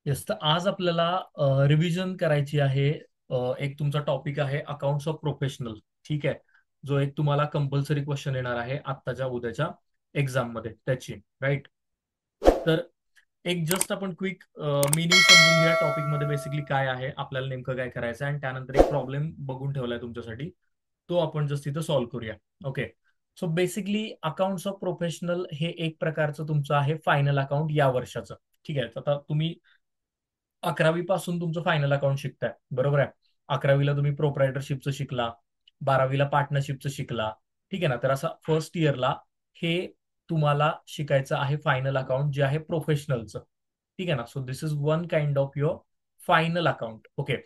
Yes, तर आज आपल्याला रिव्हिजन करायची आहे. एक तुमचा टॉपिक आहे अकाउंट्स ऑफ प्रोफेशनल. ठीक आहे. जो एक तुम्हाला कंपल्सरी क्वेश्चन येणार आहे आत्ताच्या उद्याच्या एक्झाम मध्ये त्याची. राईट. तर एक जस्ट आपण क्विक मिनिंग समजून घ्या टॉपिक मध्ये बेसिकली काय आहे, आपल्याला नेमकं काय करायचं आहे, आणि त्यानंतर एक प्रॉब्लेम बघून ठेवलाय तुमच्यासाठी, तो आपण जस्ट इथं सॉल्व्ह करूया. Okay. So basically accounts of professional हे एक प्रकारचं तुमचं आहे फायनल अकाउंट या वर्षाचं. ठीक आहे. आता तुम्ही 11वी पासून तुमचं फायनल अकाउंट शिकताय, बरोबर आहे. 11वीला तुम्ही प्रोप्रायटरशिपचं शिकला, 12वीला पार्टनरशिपचं शिकला. ठीक आहे ना. तर असं फर्स्ट इयरला हे तुम्हाला शिकायचं आहे फायनल अकाउंट जे आहे प्रोफेशनलचं. ठीक आहे ना. So this is one kind of your final account. Okay.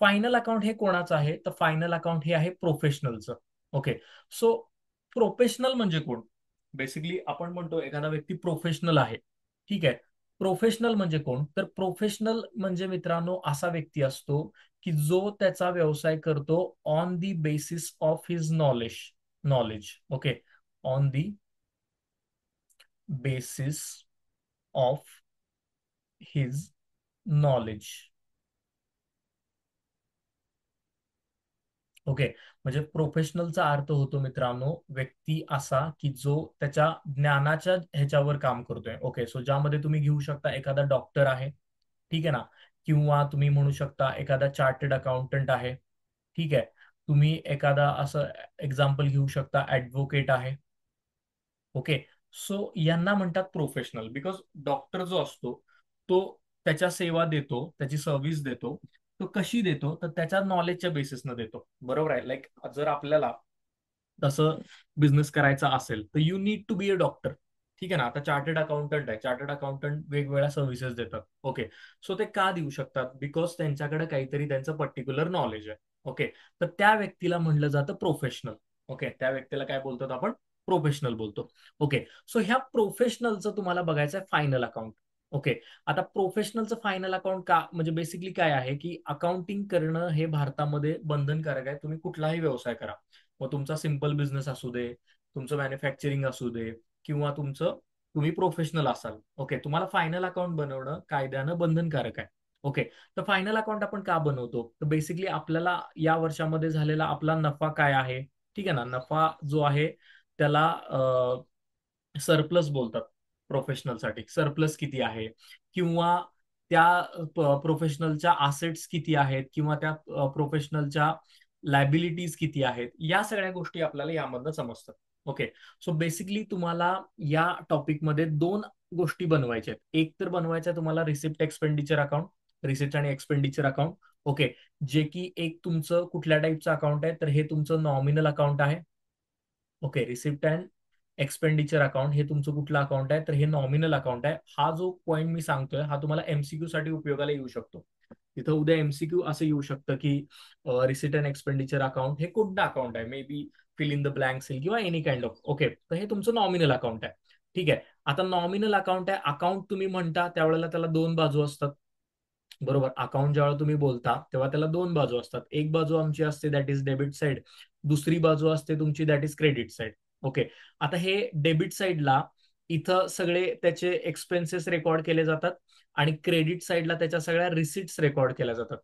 Final account हे कोणाचं आहे, तर फायनल अकाउंट हे आहे प्रोफेशनलचं. ओके. सो प्रोफेशनल म्हणजे कोण? बेसिकली आपण म्हणतो एखादा व्यक्ती प्रोफेशनल आहे. ठीक आहे. प्रोफेशनल म्हणजे कोण? तर प्रोफेशनल म्हणजे मित्रांनो असा व्यक्ती असतो की जो त्याचा व्यवसाय करतो on the basis of his knowledge. Knowledge. Okay. On the basis of his knowledge. Okay. म्हणजे प्रोफेशनलचा अर्थ होतो मित्रांनो व्यक्ती असा की जो त्याच्या ज्ञानाच्या ह्याच्यावर काम करतोय. ओके. सो ज्यामध्ये तुम्ही घेऊ शकता एखादा डॉक्टर आहे. ठीक आहे ना. किंवा तुम्ही म्हणू शकता एखादा चार्टर्ड अकाउंटंट आहे. ठीक आहे. तुम्ही एखादा असं एक्झाम्पल घेऊ शकता ऍडव्होकेट आहे. ओके. सो यांना म्हणतात प्रोफेशनल, बिकॉज डॉक्टर जो असतो तो त्याच्या सेवा देतो, त्याची सर्व्हिस देतो. तो कशी देतो, तर त्याच्या नॉलेजच्या बेसिसनं देतो. बरोबर आहे. लाईक जर आपल्याला तसं बिझनेस करायचा असेल तर you need to be a doctor. ठीक आहे ना. आता चार्टर्ड अकाउंटंट आहे, चार्टर्ड अकाउंटंट वेगवेगळ्या सर्व्हिसेस देतात. ओके. सो ते का देऊ शकतात, बिकॉज त्यांच्याकडे काहीतरी त्यांचं पर्टिक्युलर नॉलेज आहे. ओके. तर त्या व्यक्तीला म्हणलं जातं प्रोफेशनल. ओके. त्या व्यक्तीला काय बोलतात आपण? प्रोफेशनल बोलतो. ओके. सो ह्या प्रोफेशनलचं तुम्हाला बघायचं आहे फायनल अकाउंट. ओके. आता प्रोफेशनलचं फायनल अकाउंट का, म्हणजे बेसिकली काय आहे की अकाउंटिंग करणं हे भारतामध्ये बंधनकारक आहे. तुम्ही कुठलाही व्यवसाय करा, मग तुमचा सिंपल बिझनेस असू दे, तुमचं मॅन्युफॅक्चरिंग असू दे, किंवा तुमचं तुम्ही प्रोफेशनल असाल. ओके. तुम्हाला फायनल अकाउंट बनवणं कायद्यानं बंधनकारक आहे. ओके. तर फायनल अकाउंट आपण का बनवतो, तर बेसिकली आपल्याला या वर्षामध्ये झालेला आपला नफा काय आहे. ठीक आहे ना. नफा जो आहे त्याला सरप्लस बोलतात. प्रोफेशनलसाठी सरप्लस किती आहे, किंवा त्या प्रोफेशनलच्या असेट्स किती आहेत, किंवा त्या प्रोफेशनलच्या लायबिलिटीज किती आहेत, या सगळ्या गोष्टी आपल्याला यामधनं समजतात. ओके. सो बेसिकली तुम्हाला या टॉपिकमध्ये दोन गोष्टी बनवायच्या आहेत. एक तर बनवायचं आहे तुम्हाला रिसिप्ट एक्सपेंडिचर अकाउंट, रिसिप्ट आणि एक्सपेंडिचर अकाउंट. ओके. जे की एक तुमचं कुठल्या टाईपचं अकाउंट आहे, तर हे तुमचं नॉमिनल अकाउंट आहे. Okay. Receipt and expenditure account हे तुमचं कुठलं अकाउंट आहे, तर हे नॉमिनल अकाउंट आहे. हा जो पॉईंट मी सांगतोय हा तुम्हाला एमसीक्यू साठी उपयोगाला येऊ शकतो. तिथं उद्या एमसीक्यू असं येऊ शकतं की रिसिट अँड एक्सपेंडिचर अकाउंट हे कुठलं अकाउंट आहे, maybe fill in the blank cell किंवा एनी काइंड ऑफ. ओके. तर हे तुमचं नॉमिनल अकाउंट आहे. ठीक आहे. आता नॉमिनल अकाउंट आहे, अकाउंट तुम्ही म्हणता त्यावेळेला त्याला दोन बाजू असतात. बरोबर. अकाउंट ज्यावेळेला तुम्ही बोलता तेव्हा त्याला दोन बाजू असतात. एक बाजू आमची असते दॅट इज डेबिट साइड, दुसरी बाजू असते तुमची that is credit side. Okay. आता हे डेबिट साइडला इथं सगळे त्याचे एक्सपेन्सेस रेकॉर्ड केले जातात, आणि क्रेडिट साइडला त्याच्या सगळ्या रिसिट्स रेकॉर्ड केल्या जातात.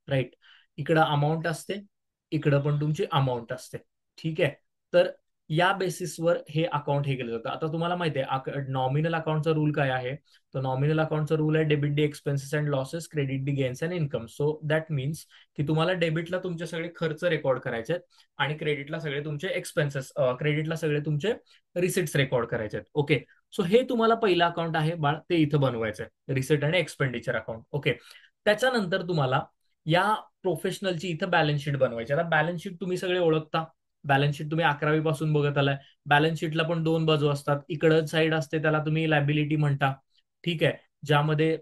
राईट. इकडं अमाऊंट असते, इकडं पण तुमची अमाऊंट असते. ठीक आहे. तर या बेसिसवर हे अकाउंट हे केलं जातं. आता तुम्हाला माहिती आहे नॉमिनल अकाउंटचा रूल काय आहे. तर नॉमिनल अकाउंटचा रूल आहे debit the expenses and losses, credit the gains and income. So that means की तुम्हाला डेबिटला तुमचे सगळे खर्च रेकॉर्ड करायचे आहेत, आणि क्रेडिटला सगळे तुमचे एक्सपेन्सेस, क्रेडिटला सगळे तुमचे रिसिट्स रेकॉर्ड करायचे आहेत. ओके. सो हे तुम्हाला पहिलं अकाउंट आहे बाळ, ते इथं बनवायचं आहे, रिसिट आणि एक्सपेंडिचर अकाउंट. ओके. त्याच्यानंतर तुम्हाला या प्रोफेशनलची इथं बॅलन्स शीट बनवायची. आता बॅलन्स शीट तुम्ही सगळे ओळखता. बॅलन्स शीट तुम्ही 11वी पासून बघत आलाय. बॅलन्स शीटला पण दोन बाजू असतात. इकडं साईड असते त्याला तुम्ही लायबिलिटी म्हणता. ठीक आहे. ज्यामध्ये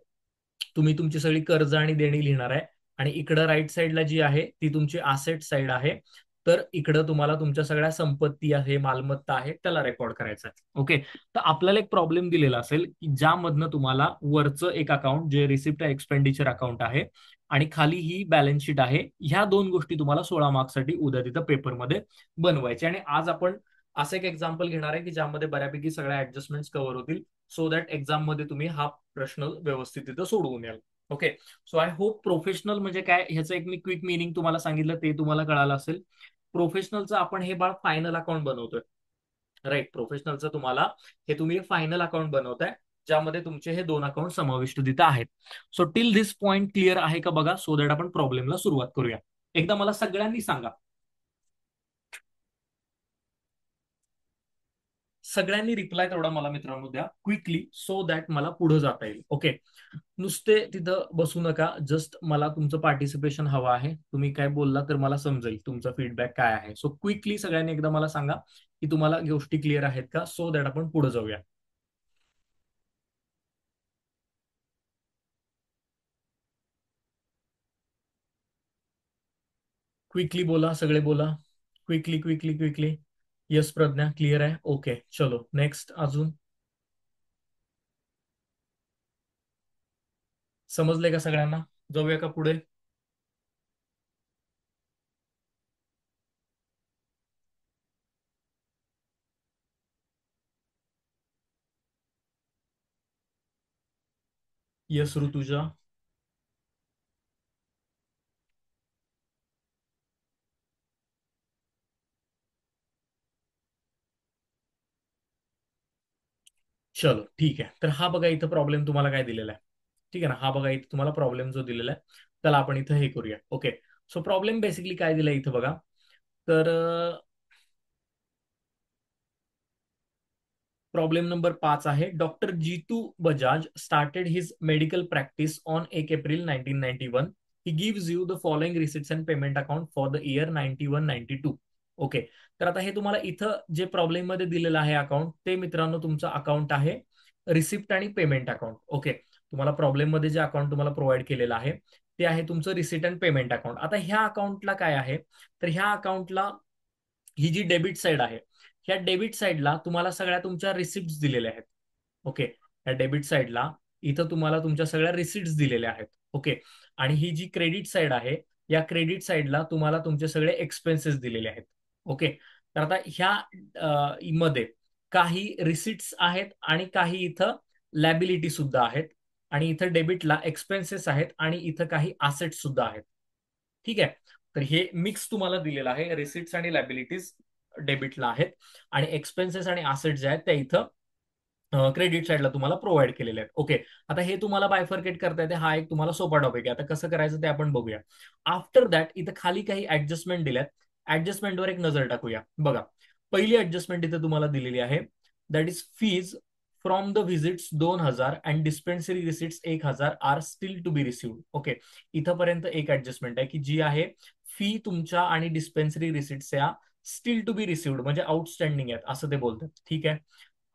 तुम्ही तुमची सगळी कर्ज आणि देणी लिहिणार आहे. आणि इकडं राईट साईडला जी आहे ती तुमची असेट साईड आहे. तर इकडं तुम्हाला तुमच्या सगळ्या संपत्ती आहे, मालमत्ता आहे, त्याला रेकॉर्ड करायचं आहे. ओके. तर आपल्याला एक प्रॉब्लेम दिलेला असेल की ज्यामधनं तुम्हाला वरचं एक अकाउंट जे रिसिप्ट एक्सपेंडिचर अकाउंट आहे आणि खाली ही बॅलन्स शीट आहे. ह्या दोन गोष्टी तुम्हाला 16 मार्क्ससाठी उद्या तिथं पेपरमध्ये बनवायचे. आणि आज आपण असं एक एक्झाम्पल घेणार आहे की ज्यामध्ये बऱ्यापैकी सगळ्या ऍडजस्टमेंट कव्हर होतील, सो दॅट एक्झाम मध्ये तुम्ही हा प्रश्न व्यवस्थित तिथं सोडवून याल. Okay. So I hope professional म्हणजे काय ह्याचं एक मी क्विक मिनिंग तुम्हाला सांगितलं ते तुम्हाला कळालं असेल. प्रोफेशनलचं आपण हे बाळ फायनल अकाउंट बनवतोय. राईट. प्रोफेशनलचं तुम्हाला हे तुम्ही फायनल अकाउंट बनवताय ज्यामध्ये तुमचे हे दोन अकाउंट समाविष्ट तिथं आहेत. So till this point clear आहे का बघा, सो दॅट आपण प्रॉब्लेमला सुरुवात करूया. एकदा मला सगळ्यांनी सांगा, सगळ्यांनी रिप्लाय तेवढा मला मित्रांनो द्या क्विकली, सो दॅट मला पुढे जाता येईल. ओके. नुसते तिथं बसू नका, जस्ट मला तुमचं पार्टिसिपेशन हवं आहे. तुम्ही काय बोलला तर मला समजेल तुमचा फीडबॅक काय आहे. सो क्विकली सगळ्यांनी एकदा मला सांगा की तुम्हाला गोष्टी क्लिअर आहेत का, सो दॅट आपण पुढे जाऊया. क्विकली बोला, सगळे बोला. Quickly quickly quickly. Yes Pragya clear आहे. ओके चलो नेक्स्ट. अजून समजले का सगळ्यांना? जाऊया का पुढे? यस ऋतुजा. चलो ठीक आहे. तर हा बघा इथं प्रॉब्लेम तुम्हाला काय दिलेला आहे. ठीक आहे ना, हा बघा इथं तुम्हाला प्रॉब्लेम जो दिलेला आहे त्याला आपण इथं हे करूया. ओके. सो प्रॉब्लेम बेसिकली काय दिलाय इथं बघा. तर प्रॉब्लेम नंबर 5 आहे. Doctor Jeetu Bajaj started his medical practice on 1 April 1991. He gives you the following receipts and payment account for the year 91-92. Okay. तर आता हे तुम्हाला इथं जे प्रॉब्लेम मध्ये दिलेलं आहे अकाउंट, ते मित्रांनो तुमचं अकाउंट आहे रिसिप्ट आणि पेमेंट अकाउंट. ओके. तुम्हाला प्रॉब्लेम मध्ये जे अकाउंट तुम्हाला प्रोव्हाइड केलेलं आहे ते आहे तुमचं रिसिट अँड पेमेंट अकाउंट. आता ह्या अकाउंटला काय आहे, तर ह्या अकाउंटला ही जी डेबिट साईड आहे, ह्या डेबिट साईडला तुम्हाला सगळ्या तुमच्या रिसिप्ट दिलेल्या आहेत. ओके. या डेबिट साईडला इथं तुम्हाला तुमच्या सगळ्या रिसिप्ट दिलेल्या आहेत. ओके. आणि ही जी क्रेडिट साईड आहे, या क्रेडिट साईडला तुम्हाला तुमचे सगळे एक्सपेन्सेस दिलेले आहेत. ओके. तर आता ह्या मध्ये काही रिसिट्स आहेत आणि काही इथं लॅबिलिटी सुद्धा आहेत. आणि इथं डेबिटला एक्सपेन्सेस आहेत आणि इथं काही असेट सुद्धा आहेत. ठीक आहे. तर हे मिक्स तुम्हाला दिलेलं आहे. रिसिट्स आणि लॅबिलिटीज डेबिटला आहेत आणि एक्सपेन्सेस आणि असेट जे आहेत त्या इथं क्रेडिट साईडला तुम्हाला प्रोव्हाइड केलेले आहेत. ओके. आता हे तुम्हाला बायफर्केट करता येते, हा एक तुम्हाला सोपा टॉपिक आहे. आता कसं करायचं ते आपण बघूया. आफ्टर दॅट इथं खाली काही ऍडजस्टमेंट दिल्यात. ऍडजस्टमेंटवर एक नजर टाकूया. बघा, पहिली ऍडजस्टमेंट इथं तुम्हाला दिलेली आहे, that is fees from the visits 2,000 and dispensary receipts 1,000 are still to be received. Okay. इथंपर्यंत एक ऍडजस्टमेंट आहे की जी आहे फी तुमच्या आणि डिस्पेन्सरी रिसिट्स या स्टील टू बी रिसिव्ड म्हणजे आउटस्टँडिंग आहेत असं ते बोलतात. ठीक आहे.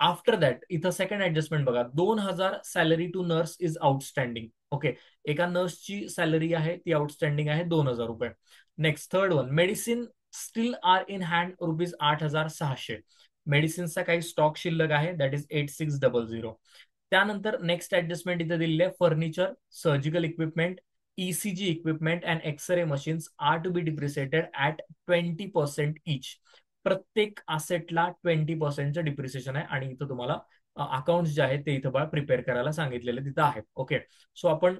आफ्टर दॅट इथं सेकंड ऍडजस्टमेंट बघा, 2,000 salary to nurse is outstanding. Okay. एका नर्सची सॅलरी आहे ती आउटस्टँडिंग आहे 2,000 रुपये. Next third one, medicine still are in hand ₹8,600. मेडिसिनचा काही स्टॉक शिल्लक आहे, दॅट इज 8600. त्यानंतर नेक्स्ट ऍडजस्टमेंट इथे दिलेली आहे, furniture, surgical equipment, ECG equipment and x ray machines are to be depreciated at 20% each. प्रत्येक असेटला 20%चं डिप्रिसिएशन आहे आणि इथं तुम्हाला अकाउंट जे आहेत ते इथं बघा प्रिपेअर करायला सांगितलेले तिथं आहेत. ओके. सो आपण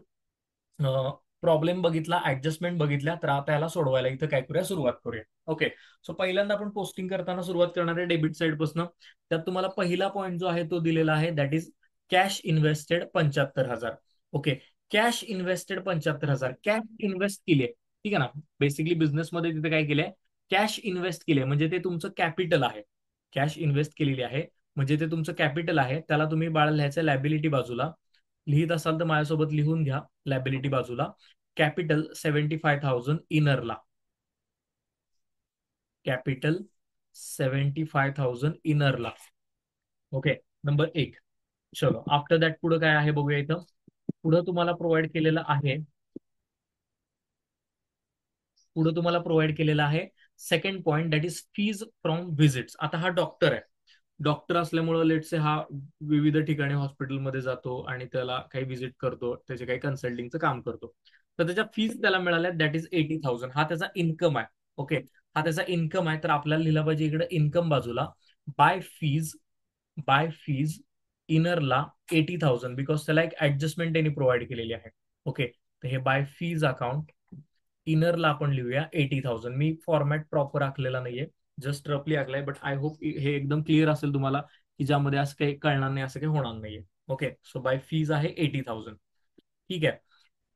प्रॉब्लेम बघितला, ऍडजस्टमेंट बघितल्या, तर आता याला सोडवायला इथं काय करूया, सुरुवात करूया. ओके. सो पहिल्यांदा आपण पोस्टिंग करताना सुरुवात करणार आहे डेबिट साईड पासून. त्यात तुम्हाला पहिला पॉईंट जो आहे तो दिलेला आहे, that is cash invested 75,000. Okay. Cash invested 75,000, cash invest केली आहे. ठीक आहे ना. बेसिकली बिझनेसमध्ये तिथे काय केलंय, कॅश इन्व्हेस्ट केले म्हणजे ते तुमचं कॅपिटल आहे. कॅश इन्व्हेस्ट केलेली आहे म्हणजे ते तुमचं कॅपिटल आहे. त्याला तुम्ही बाळा लिहायचं लॅबिलिटी बाजूला. लिहित असाल तर माझ्यासोबत लिहून घ्या. लॅबिलिटी बाजूला कॅपिटल 75,000 इनरला. कॅपिटल 75,000 इनरला. ओके. नंबर एक. चलो आफ्टर दॅट पुढे काय आहे बघूया इथं. पुढे तुम्हाला प्रोव्हाइड केलेलं आहे, पुढे तुम्हाला प्रोव्हाइड केलेलं आहे second point, that is fees from visits. आता हा डॉक्टर आहे, डॉक्टर असल्यामुळे लेट से हा विविध ठिकाणी हॉस्पिटलमध्ये जातो आणि त्याला काही व्हिजिट करतो, त्याचे काही कन्सल्टिंगचं काम करतो. तर त्याच्या फीज त्याला मिळाल्या दॅट इज 80,000. हा त्याचा इन्कम आहे. ओके, हा त्याचा इन्कम आहे. तर आपल्याला लिहिला पाहिजे इकडे इन्कम बाजूला बाय फीज, बाय फीज इनरला 80,000 बिकॉज त्याला एक ऍडजस्टमेंट त्यांनी प्रोव्हाइड केलेली आहे. ओके, तर हे बाय फीज अकाउंट इनरला आपण लिहूया 80,000. मी फॉर्मॅट प्रॉपर आखलेला नाहीये, जस्ट रफली आखलाय, बट आय होप हे एकदम क्लिअर असेल तुम्हाला, की ज्यामध्ये असं काही कळणार नाही, असं काही होणार नाहीये. ओके, सो बाय फीज आहे 80,000. ठीक आहे.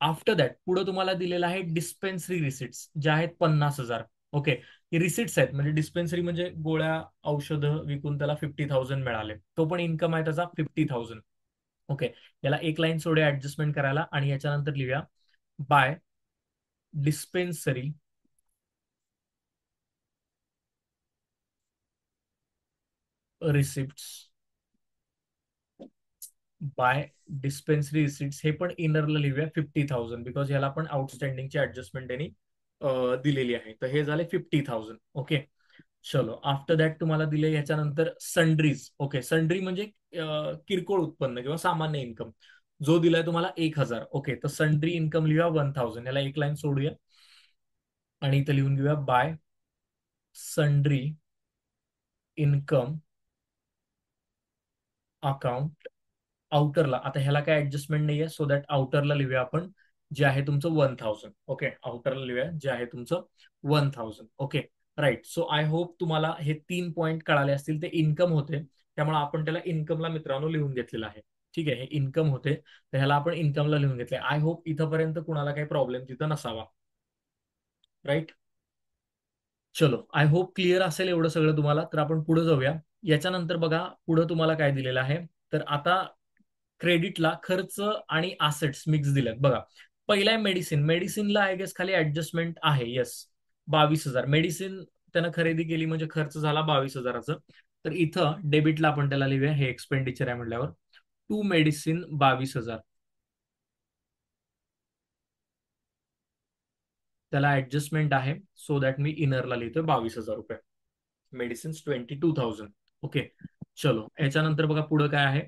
आफ्टर दॅट पुढे तुम्हाला दिलेलं आहे डिस्पेन्सरी रिसिट्स, ज्या आहेत 50,000. ओके, हे रिसिट्स आहेत, म्हणजे डिस्पेन्सरी म्हणजे गोळ्या औषधं विकून त्याला 50,000 मिळाले, तो पण इन्कम आहे त्याचा 50,000. ओके, याला एक लाईन सोडूया ऍडजस्टमेंट करायला आणि याच्यानंतर लिहूया by dispensary receipts, by dispensary receipts हे पण इनरला लिहूया 50,000 बिकॉज याला पण आउटस्टँडिंगची ऍडजस्टमेंट त्यांनी दिलेली आहे. तर हे झाले 50,000. ओके, चलो आफ्टर दॅट तुम्हाला दिले याच्यानंतर सन्ड्रीज. ओके, सन्ड्री म्हणजे किरकोळ उत्पन्न किंवा सामान्य इन्कम, जो दिलाय तुम्हाला 1,000. ओके, तर सन्ड्री इन्कम लिहूया 1,000. याला एक लाईन सोडूया आणि इथं लिहून घेऊया बाय सन्ड्री इन्कम अकाउंट आउटरला. आता ह्याला काय ऍडजस्टमेंट नाहीये, सो दॅट आउटरला लिहूया आपण जे आहे तुमचं 1,000. ओके, आउटरला लिहूया जे आहे तुमचं 1,000. Okay, right. So I hope तुम्हाला हे 3 पॉईंट कळाले असतील. ते इन्कम होते, त्यामुळे आपण त्याला इन्कमला मित्रांनो लिहून घेतलेलं आहे. ठीक आहे, हे इन्कम होते, तर ह्याला आपण इन्कमला लिहून घेतले. आय होप इथंपर्यंत कुणाला काही प्रॉब्लेम तिथं नसावा. राईट, चलो आय होप क्लिअर असेल एवढं सगळं तुम्हाला. तर आपण पुढे जाऊया. याच्यानंतर बघा पुढे तुम्हाला काय दिलेलं आहे. तर आता क्रेडिटला खर्च आणि असेट्स मिक्स दिलेत बघा. पहिला आहे मेडिसिन. मेडिसिनला आय गेस खाली ऍडजस्टमेंट आहे. येस, 22,000 मेडिसिन त्यानं खरेदी केली म्हणजे खर्च झाला 22,000चा. तर इथं डेबिटला आपण त्याला लिहूया, हे एक्सपेंडिचर आहे म्हटल्यावर टू मेडिसिन 22,000. त्याला ऍडजस्टमेंट आहे, सो दॅट मी इनरला लिहितोय 22,000 रुपये. मेडिसिन्स 22,000. ओके, चलो याच्यानंतर बघा पुढे काय आहे.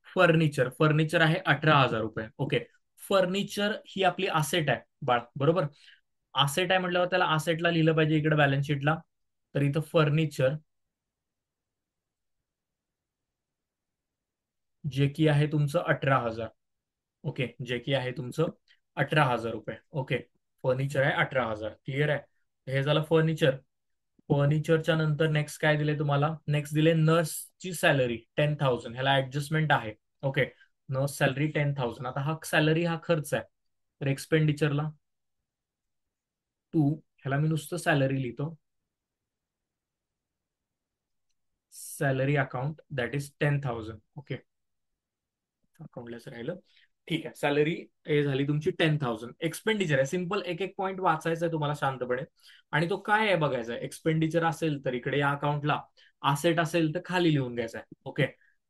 फर्निचर. फर्निचर आहे 18,000 रुपये. ओके, फर्निचर ही आपली असेट आहे बाळ, बरोबर. असेट आहे म्हटल्यावर त्याला असेटला लिहिलं पाहिजे इकडे बॅलन्स शीटला. तर इथं फर्निचर जे की आहे तुमचं 18,000. ओके, जे की आहे तुमचं 18,000 रुपये. ओके, फर्निचर आहे 18,000. क्लिअर आहे, हे झालं फर्निचर. फर्निचरच्या नंतर नेक्स्ट काय दिले तुम्हाला. नेक्स्ट दिले नर्सची सॅलरी 10,000. ह्याला ऍडजस्टमेंट आहे. Okay, nurse salary 10,000. आता हा सॅलरी हा खर्च आहे, तर एक्सपेंडिचरला टू, ह्याला मी नुसतं सॅलरी लिहितो, salary account that is 10,000. Okay, अकाउंटलेस राहिलं. ठीक आहे, सॅलरी हे झाली तुमची 10,000. एक्सपेंडिचर आहे सिंपल, एक एक पॉईंट वाचायचा आहे तुम्हाला शांतपणे, आणि तो काय आहे बघायचा आहे. एक्सपेंडिचर असेल तर इकडे या अकाउंटला, असेट असेल तर खाली लिहून घ्यायचा आहे. ओके,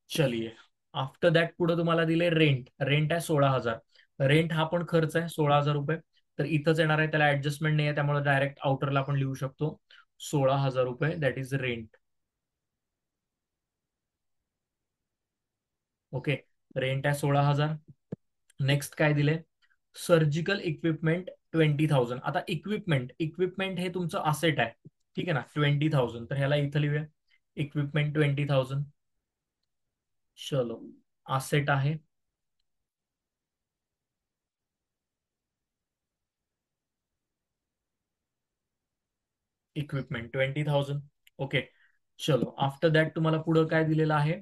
चलिये. आफ्टर दॅट पुढे तुम्हाला दिले रेंट. रेंट आहे 16,000. रेंट हा पण खर्च आहे 16,000 रुपये. तर इथंच येणार आहे, त्याला ऍडजस्टमेंट नाही आहे, त्यामुळे डायरेक्ट आउटरला आपण लिहू शकतो 16,000 रुपये that is rent. Okay, rent आहे 16,000. नेक्स्ट काय दिले. Surgical equipment 20,000. आता इक्विपमेंट, इक्विपमेंट हे तुमचं असेट आहे, ठीक आहे ना, 20,000. तर ह्याला इथं लिहूया इक्विपमेंट 20,000. चलो, असेट आहे इक्विपमेंट 20,000. ओके, चलो आफ्टर दॅट तुम्हाला पुढं काय दिलेलं आहे.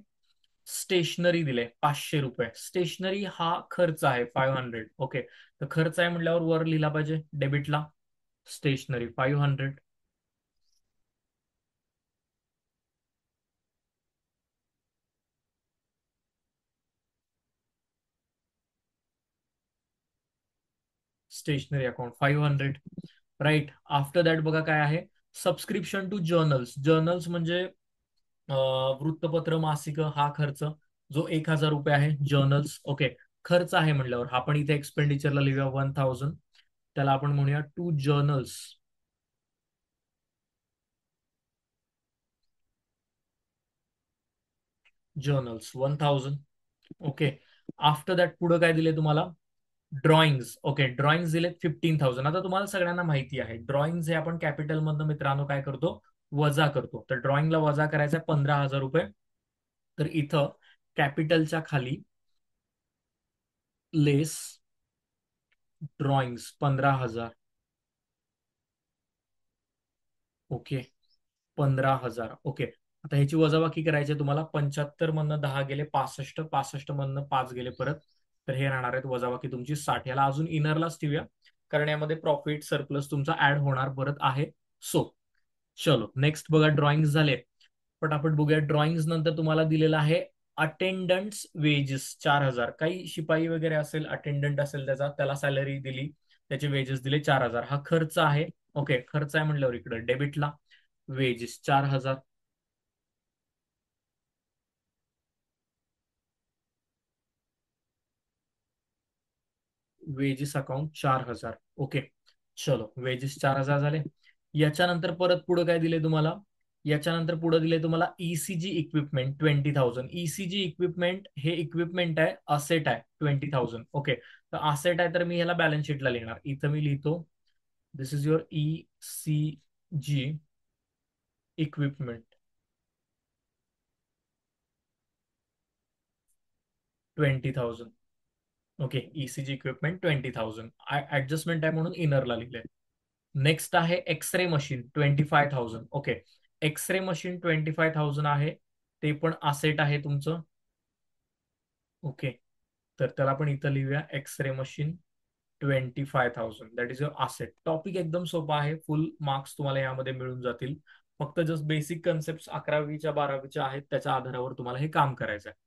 स्टेशनरी दिले 500 रुपये. स्टेशनरी हा खर्च आहे 500. ओके, तर खर्च आहे म्हटल्यावर वर लिहिला पाहिजे डेबिटला stationery 500. Stationery account 500. Right, after that बघा काय आहे. Subscription to journals. जर्नल्स म्हणजे वृत्तपत्र, मासिक, हा खर्च जो 1,000 रुपये आहे जर्नल्स. ओके. खर्च आहे म्हटल्यावर आपण इथे एक्सपेंडिचरला लिहूया 1,000. त्याला आपण म्हणूया to journals. Journals 1,000. Okay. After that पुढे काय दिले तुम्हाला? ड्रॉइंग्स. ओके, ड्रॉइंग्स दिलेत 15,000. आता तुम्हाला सगळ्यांना माहिती आहे ड्रॉइंग्स हे आपण कॅपिटल मधनं मित्रांनो काय करतो? वजा करतो. तर ड्रॉइंगला वजा करायचा आहे 15,000 रुपये. तर इथं कॅपिटलच्या खाली लेस ड्रॉइंग्स 15,000. ओके. 15,000. ओके. आता ह्याची वजाबाकी करायची आहे तुम्हाला. 75 मधनं 10 गेले 65, 65 मधनं 5 गेले परत. तर हे राहणार आहेत वजाबाकी तुमची 60. याला अजून इनरलाच ठेवूया, कारण यामध्ये प्रॉफिट सरप्लस तुमचा ऍड होणार परत आहे. सो चलो नेक्स्ट बघा, ड्रॉइंग झाले. पटापट बघूया. ड्रॉइंग नंतर तुम्हाला दिलेला आहे अटेंडन्स वेजेस 4,000. काही शिपाई वगैरे असेल, अटेंडंट असेल त्याला सॅलरी दिली, त्याचे वेजेस दिले 4,000. हा खर्च आहे. ओके, खर्च आहे म्हटल्यावर इकडे डेबिटला वेजेस 4,000. Wedges account 4,000. ओके. चलो वेजेस 4,000 झाले. याच्यानंतर परत पुढे काय दिले तुम्हाला? याच्यानंतर पुढे दिले तुम्हाला ईसीजी इक्विपमेंट 20,000. ईसीजी इक्विपमेंट हे इक्विपमेंट आहे, असेट आहे 20,000. ओके. तर असेट आहे तर मी ह्याला बॅलन्स शीटला लिहिणार. इथं मी लिहितो this is your ECG equipment 20,000. Okay. ECG equipment 20,000 adjustment आहे म्हणून इनरला लिहिले. नेक्स्ट आहे X-ray machine 25,000. Okay. X-ray machine 25,000 आहे, ते पण असेट आहे तुमचं. ओके. तर त्याला पण इथं लिहूया x ray machine 25,000. That is your asset. Topic एकदम सोपा आहे. फुल मार्क्स तुम्हाला यामध्ये मिळून जातील. फक्त जस्ट बेसिक कन्सेप्ट 11वीच्या 12वीच्या आहेत, त्याच्या आधारावर तुम्हाला हे काम करायचं आहे.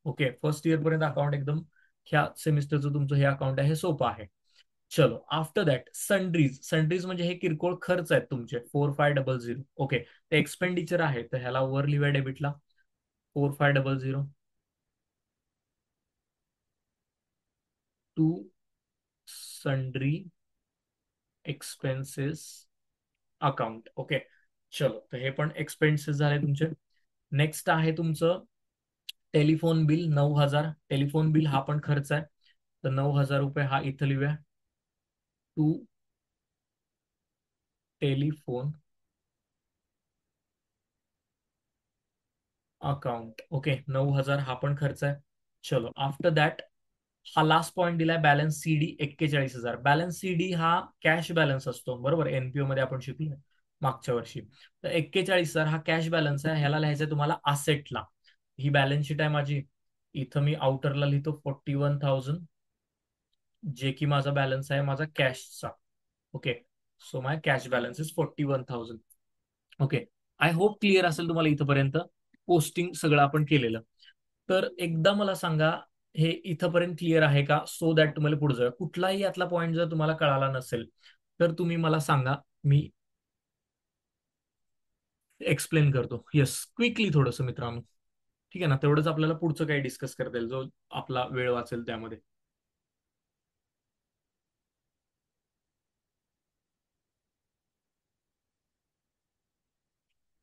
ओके. फर्स्ट इयर पर्यंत अकाउंट एकदम, ह्या सेमिस्टरचं तुमचं हे अकाउंट आहे हे सोपं आहे. चलो आफ्टर दॅट सन्ड्रीज. सन्ड्रीज म्हणजे हे किरकोळ खर्च आहेत तुमचे 4500. ओके. ते एक्सपेंडिचर आहे, तर ह्याला वर लिहूया डेबिटला 4500 to sundry expenses account. Okay. चलो, तर हे पण एक्सपेन्सेस झाले तुमचे. नेक्स्ट आहे तुमचं टेलिफोन बिल 9,000. टेलिफोन बिल हा पण खर्च आहे, तर 9,000 रुपये हा इथं लिहूया टू टेलिफोन अकाउंट. ओके. 9,000 हा पण खर्च आहे. चलो आफ्टर दॅट हा लास्ट पॉईंट दिलाय बॅलन्स सीडी 41,000. बॅलन्स सीडी हा कॅश बॅलन्स असतो, बरोबर? एनपीओ मध्ये आपण शिकलो मागच्या वर्षी. तर 41,000 हा कॅश बॅलन्स आहे. ह्याला लिहायचं तुम्हाला असेटला. ही बॅलन्स शीट आहे माझी. इथं मी आउटरला लिहितो 41,000, जे की माझा बॅलन्स आहे माझा कॅशचा. Okay. So my cash balance is 41,000. Okay. I hope clear असेल तुम्हाला इथपर्यंत. पोस्टिंग सगळं आपण केलेलं. तर एकदा मला सांगा, हे इथपर्यंत क्लिअर आहे का? सो दॅट तुम्हाला पुढे जाऊया. कुठलाही यातला पॉईंट जर तुम्हाला कळाला नसेल तर तुम्ही मला सांगा, मी एक्सप्लेन करतो. येस, क्विकली थोडंसं मित्रांनो. ठीक आहे ना? तेवढंच आपल्याला पुढचं काही डिस्कस करता येईल, जो आपला वेळ वाचेल त्यामध्ये.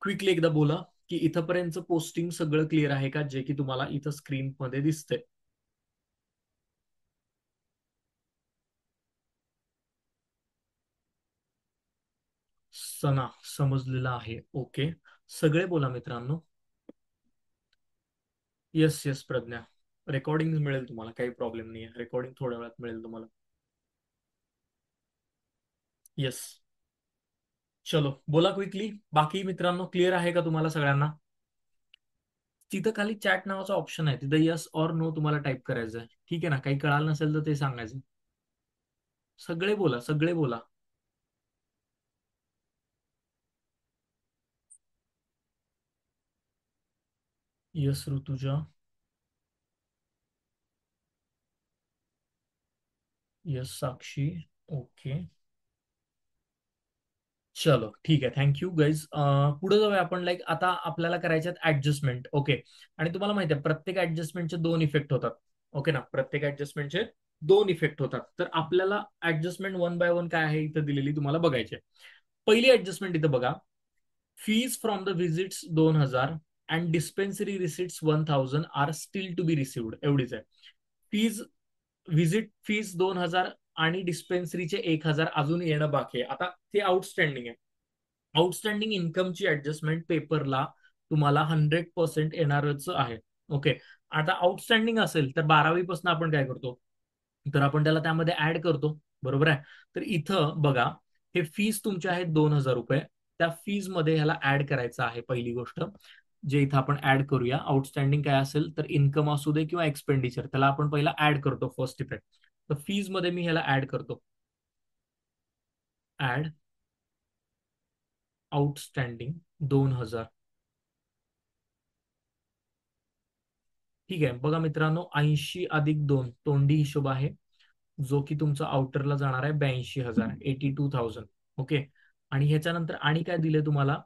क्विकली एकदा बोला की इथपर्यंतचं पोस्टिंग सगळं क्लिअर आहे का, जे की तुम्हाला इथं स्क्रीनमध्ये दिसतंय. सना समजलेला आहे. ओके. सगळे बोला मित्रांनो. येस येस प्रज्ञा, रेकॉर्डिंग मिळेल तुम्हाला, काही प्रॉब्लेम नाही आहे. रेकॉर्डिंग थोड्या वेळात मिळेल तुम्हाला. येस. चलो बोला क्विकली. बाकी मित्रांनो क्लिअर आहे का तुम्हाला सगळ्यांना? तिथं खाली चॅट नावाचा ऑप्शन आहे, तिथं येस ऑर नो तुम्हाला टाईप करायचं आहे. ठीक आहे ना? काही कळालं नसेल तर ते सांगायचं. सगळे बोला, सगळे बोला. येस ऋतुजा. येस साक्षी. ओके. चलो ठीक आहे, थँक्यू गाईज. पुढे जाऊया आपण. लाईक आता आपल्याला करायच्यात ऍडजस्टमेंट. ओके. आणि तुम्हाला माहिती आहे प्रत्येक ऍडजस्टमेंटचे दोन इफेक्ट होतात. ओके ना, प्रत्येक ऍडजस्टमेंटचे दोन इफेक्ट होतात. तर आपल्याला ऍडजस्टमेंट वन बाय वन काय आहे इथं दिलेली तुम्हाला बघायची आहे. पहिली ऍडजस्टमेंट इथं बघा. Fees from the visits 2,000 and dispensary receipts 1,000 are still to be received. एवढीच आहे. फीज, व्हिजिट फीज 2,000 आणि डिस्पेन्सरीचे 1,000 अजून येणं बाकी आहे. आता ते आउटस्टँडिंग आहे. आउटस्टँडिंग इन्कमची ऍडजस्टमेंट पेपरला तुम्हाला 100% येणारच आहे. ओके. आता आउटस्टँडिंग असेल तर 12वी पासून आपण काय करतो, तर आपण त्याला त्यामध्ये ऍड करतो. बरोबर आहे. तर इथं बघा, हे फीज तुमचे आहेत 2,000 रुपये. त्या फीज मध्ये ह्याला ऍड करायचं आहे पहिली गोष्ट, जे इथं आपण ऍड करूया. आउटस्टँडिंग काय असेल तर इन्कम असू दे किंवा एक्सपेंडिचर, त्याला आपण पहिला ऍड करतो फर्स्ट इफेक्ट. तर फीज मध्ये मी ह्याला ऍड करतो. Add outstanding 2,000. ठीक आहे. बघा मित्रांनो, 80 + 2 तोंडी हिशोब आहे, जो की तुमचा आउटरला जाणार आहे 82,000, 82,000. ओके. आणि ह्याच्यानंतर आणि काय दिले तुम्हाला,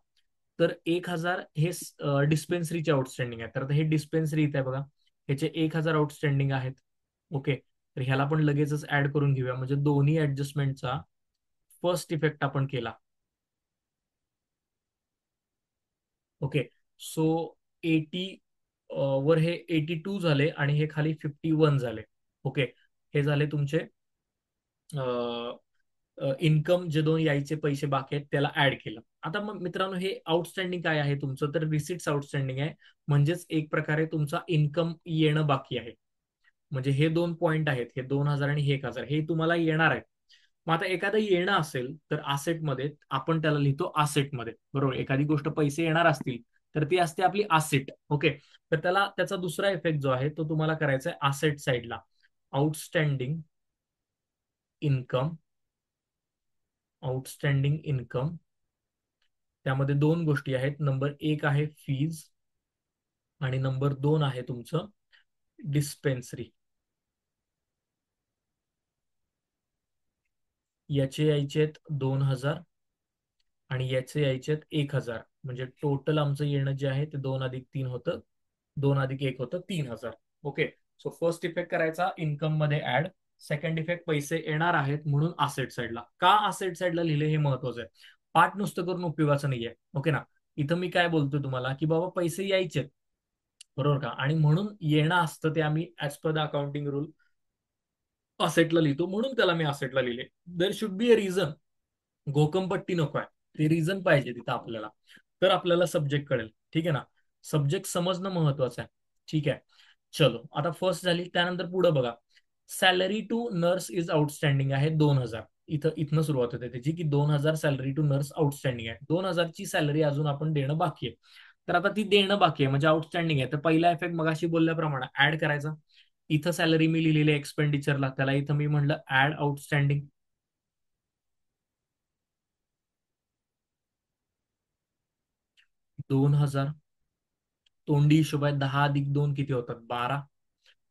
तर 1,000 हे डिस्पेन्सरीचे आउटस्टँडिंग आहे. तर आता हे डिस्पेन्सरी इथे आहे बघा, ह्याचे 1,000 आउटस्टँडिंग आहेत. ओके. तर ह्याला पण लगेचच ऍड करून घेऊया, म्हणजे दोन्ही ऍडजस्टमेंटचा फर्स्ट इफेक्ट आपण केला. ओके. सो 80 वर हे 82 झाले आणि हे खाली 51 झाले. ओके. हे झाले तुमचे इन्कम, जे दोन यायचे पैसे बाकी आहेत त्याला ऍड केलं. आता मग मित्रांनो, हे आउटस्टँडिंग काय आहे तुमचं, तर रिसिट्स आउटस्टँडिंग आहे. म्हणजेच एक प्रकारे तुमचा इन्कम येणं बाकी आहे. म्हणजे हे दोन पॉईंट आहेत, हे 2,000 आणि हे 1,000, हे तुम्हाला येणार आहे. मग आता एखादं येणं असेल तर आसेटमध्ये आपण त्याला लिहितो आसेटमध्ये. बरोबर. एखादी गोष्ट पैसे येणार असतील तर ती असते आपली आसेट. ओके. तर त्याला त्याचा दुसरा इफेक्ट जो आहे तो तुम्हाला करायचा आहे आसेट साईडला. Outstanding income, outstanding income. त्यामध्ये दोन गोष्टी आहेत. नंबर एक आहे फीज आणि नंबर दोन आहे तुमचं डिस्पेन्सरी. याचे यायचे आहेत 2,000 आणि याचे यायचे आहेत 1,000. म्हणजे टोटल आमचं येणं जे आहे ते 2+3 होतं, 2+1 होतं 3,000. ओके. सो फर्स्ट इफेक्ट करायचा इन्कम मध्ये ऍड. सेकंड इफेक्ट पैसे येणार आहेत म्हणून असेट साईडला. का असेट साईडला लिहिले हे महत्वाचं आहे. पाठ नुसतं करून उपयोगाचं नाहीये. ओके ना. इथं मी काय बोलतोय तुम्हाला, की बाबा पैसे यायचेत. बरोबर का. आणि म्हणून येणं असतं ते आम्ही as per the accounting rule असेटला लिहितो, म्हणून त्याला मी असेटला लिहिले. There should be a reason. घोकंपट्टी नको आहे. ते रिझन पाहिजे तिथं आपल्याला, तर आपल्याला सब्जेक्ट कळेल. ठीक आहे ना. सब्जेक्ट समजणं महत्वाचं आहे. ठीक आहे. चलो, आता फर्स्ट झाली. त्यानंतर पुढे बघा. Salary to nurse is outstanding आहे 2,000. इथनं सुरुवात होते त्याची, की 2,000 सॅलरी टू नर्स आउटस्टँडिंग आहे. 2,000 ची सॅलरी अजून आपण देणं बाकी आहे. तर आता ती देणं बाकी आहे म्हणजे आउटस्टँडिंग आहे. तर पहिला इफेक्ट मगाशी बोलल्याप्रमाणे ऍड करायचा. इथं सॅलरी मी लिहिलेली एक्सपेंडिचरला, त्याला इथं मी म्हणलं ऍड आउटस्टँडिंग. 2,000 तोंडी हिशोब आहे. 10+2 किती होतात? 12.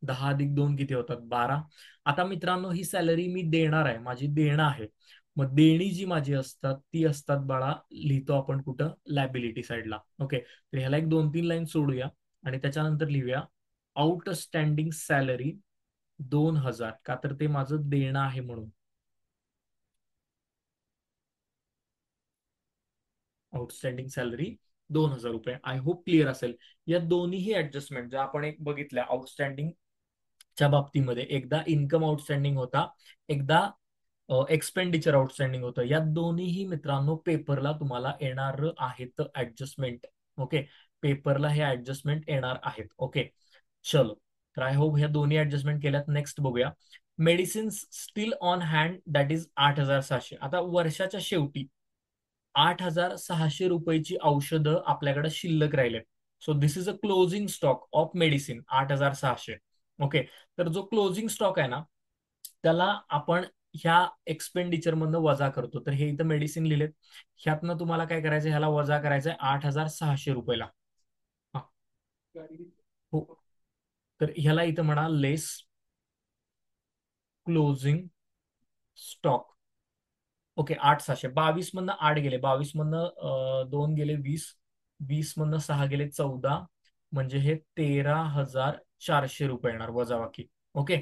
10+2 किती होतात? 12. आता मित्रांनो, ही सॅलरी मी देणार आहे, माझी देणं आहे. मग देणी जी माझी असतात ती असतात बाळा, लिहितो आपण कुठं, लॅबिलिटी साईडला. ओके. तर ह्याला एक 2-3 लाईन सोडूया आणि त्याच्यानंतर लिहूया आउटस्टँडिंग सॅलरी 2,000, का तर ते माझं देणं आहे म्हणून. आउटस्टँडिंग सॅलरी 2,000 रुपये. आय होप क्लिअर असेल. या दोन्हीही ऍडजस्टमेंट ज्या आपण एक बघितल्या आउटस्टँडिंगच्या बाबतीमध्ये, एकदा इन्कम आउटस्टँडिंग होता, एकदा एक्सपेंडिचर आउटस्टँडिंग होतं. या दोन्हीही मित्रांनो पेपरला तुम्हाला येणार आहेत ऍडजस्टमेंट. ओके. पेपरला हे ऍडजस्टमेंट येणार आहेत. ओके. चलो. तर आय होप ह्या दोन्ही ऍडजस्टमेंट केल्यात. नेक्स्ट बघूया. Medicines steel on hand that is 8,600. आता वर्षाच्या शेवटी 8,600 रुपयाची औषधं आपल्याकडे शिल्लक राहिलेत. So this is a closing stock of medicine 8,600. Okay. तर जो क्लोजिंग स्टॉक आहे ना, त्याला आपण ह्या एक्सपेंडिचर मधनं वजा करतो. तर हे इथं मेडिसिन लिहिलेत, ह्यातनं तुम्हाला काय करायचं, ह्याला वजा करायचं आहे 8,600 रुपयाला. हा. हो. तर ह्याला इथं म्हणा लेस क्लोजिंग स्टॉक. ओके 8,600, 22 मधनं 8 गेले, 22 मधनं 2 गेले 20, 20 मधनं 6 गेले 14, म्हणजे हे 13,400 रुपये येणार वजाबाकी. ओके,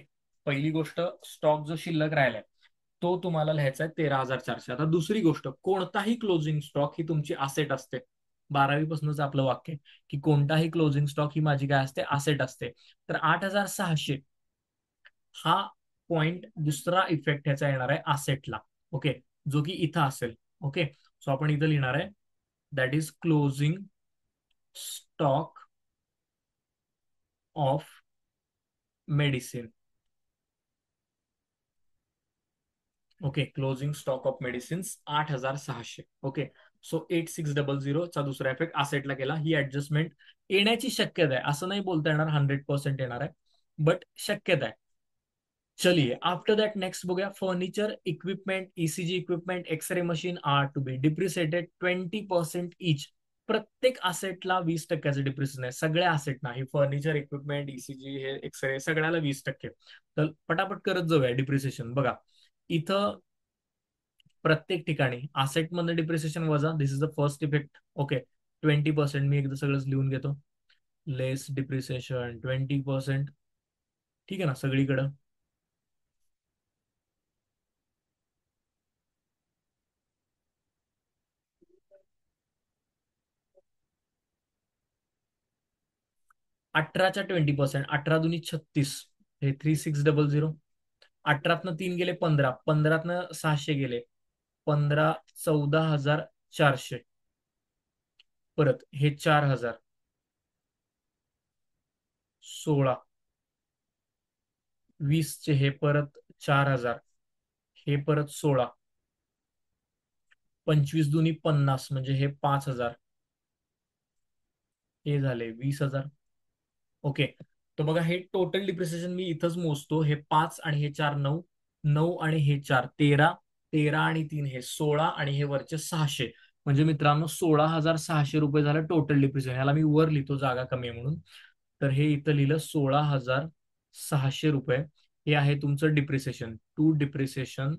पहिली गोष्ट स्टॉक जो शिल्लक राहिलाय तो तुम्हाला लिहायचा आहे 13,400. आता दुसरी गोष्ट, कोणताही क्लोजिंग स्टॉक ही तुमची असेट असते. 12वी आपलं वाक्य आहे, की कोणताही क्लोजिंग स्टॉक ही माझी काय असते, असेट असते. तर 8,600 हा पॉइंट, दुसरा इफेक्ट ह्याचा येणार आहे असेटला. ओके, जो की इथं असेल. ओके, सो आपण इथं लिहिणार आहे that is closing stock of medicine. Okay, closing stock of medicines 8,600. Okay, so 8,600 चा दुसरा इफेक्ट असेटला केला. ही ऍडजस्टमेंट येण्याची शक्यता आहे, असं नाही बोलता येणार 100% येणार आहे, बट शक्यता आहे. चलिए आफ्टर दैट नेक्स्ट बघूया. Furniture equipment, ECG equipment, x ray machine are to be depreciated 20% each. प्रत्येक असेटला 20% डिप्रिसिएशन आहे, सगळ्या असेटना. हे फर्निचर इक्विपमेंट, ईसीजी, हे एक्सरे, सगळ्याला 20%. तर पटापट करत जाऊया डिप्रिसिएशन. बघा इथं प्रत्येक ठिकाणी असेट मधनं डिप्रिसिएशन वजा, this is the first effect. Okay, 20%, मी एकदा सगळंच लिहून घेतो. Less depreciation 20%. ठीक आहे ना सगळीकडं. 18च्या 20%, 18 दूनी 36, हे 3600. 18तनं 3 गेले 15, 15तनं 600 गेले 15, 14,400. परत हे 4,000, 16, 20चे हे परत 4,000, हे परत 16, 25 दूनी 50, म्हणजे हे 5,000, हे झाले 20,000. ओके, तर बघा हे टोटल डिप्रिसिएशन मी इथंच मोजतो. हे 5 आणि हे 4 9, 9 आणि हे 4 13, 13 आणि 3 हे 16, आणि हे वरचे 600. म्हणजे मित्रांनो 16,600 रुपये झालं टोटल डिप्रिसिएशन. ह्याला मी वर लिहितो जागा कमी आहे म्हणून. तर हे इथं लिहिलं 16,600 रुपये. हे आहे तुमचं डिप्रिसिएशन टू डिप्रिसिएशन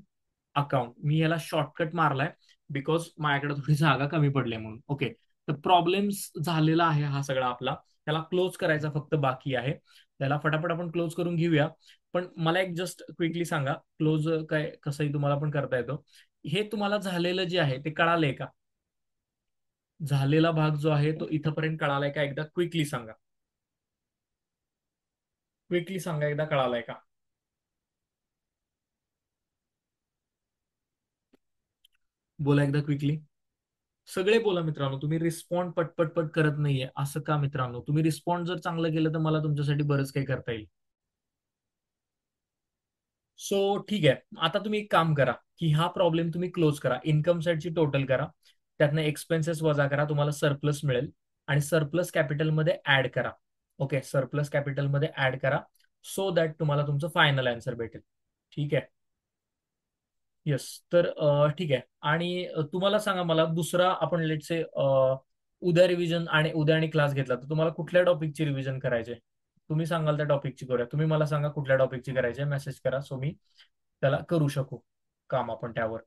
अकाउंट. मी याला शॉर्टकट मारलाय बिकॉज माझ्याकडे थोडी जागा कमी पडली म्हणून. ओके, तर प्रॉब्लेम्स झालेला आहे हा सगळा आपला. त्याला क्लोज करायचा फक्त बाकी आहे. त्याला फटाफट आपण क्लोज करून घेऊया. पण मला एक जस्ट क्विकली सांगा, क्लोज काय कसंही तुम्हाला पण करता येतो. हे तुम्हाला झालेलं जे आहे ते कळालंय का? झालेला भाग जो आहे तो इथपर्यंत कळालाय का? एकदा क्विकली सांगा. क्विकली सांगा, एकदा कळालाय का? बोला एकदा क्विकली. सगळे बोला मित्रांनो. तुम्ही रिस्पॉन्ड पटपट पट करत नाहीये असं का मित्रांनो? तुम्ही रिस्पॉन्ड जर चांगलं केलं तर मला तुमच्यासाठी बरंच काही करता येईल. सो ठीक आहे, आता तुम्ही एक काम करा, की हा प्रॉब्लेम तुम्ही क्लोज करा. इन्कम साईडची टोटल करा, त्यातनं एक्सपेन्सेस वजा करा, तुम्हाला सरप्लस मिळेल. आणि सरप्लस कॅपिटलमध्ये ऍड करा. ओके, सरप्लस कॅपिटलमध्ये ऍड करा, सो दॅट तुम्हाला तुमचं फायनल आन्सर भेटेल. ठीक आहे. येस, तर ठीक आहे. आणि तुम्हाला सांगा, मला दुसरा आपण लेटसे उद्या रिव्हिजन आणि उद्या आणि क्लास घेतला तर तुम्हाला कुठल्या टॉपिकची रिव्हिजन करायचे? तुम्ही सांगाल त्या टॉपिकची करूया. तुम्ही मला सांगा कुठल्या टॉपिकची करायची, मेसेज करा, सो मी त्याला करू शकू काम आपण त्यावर.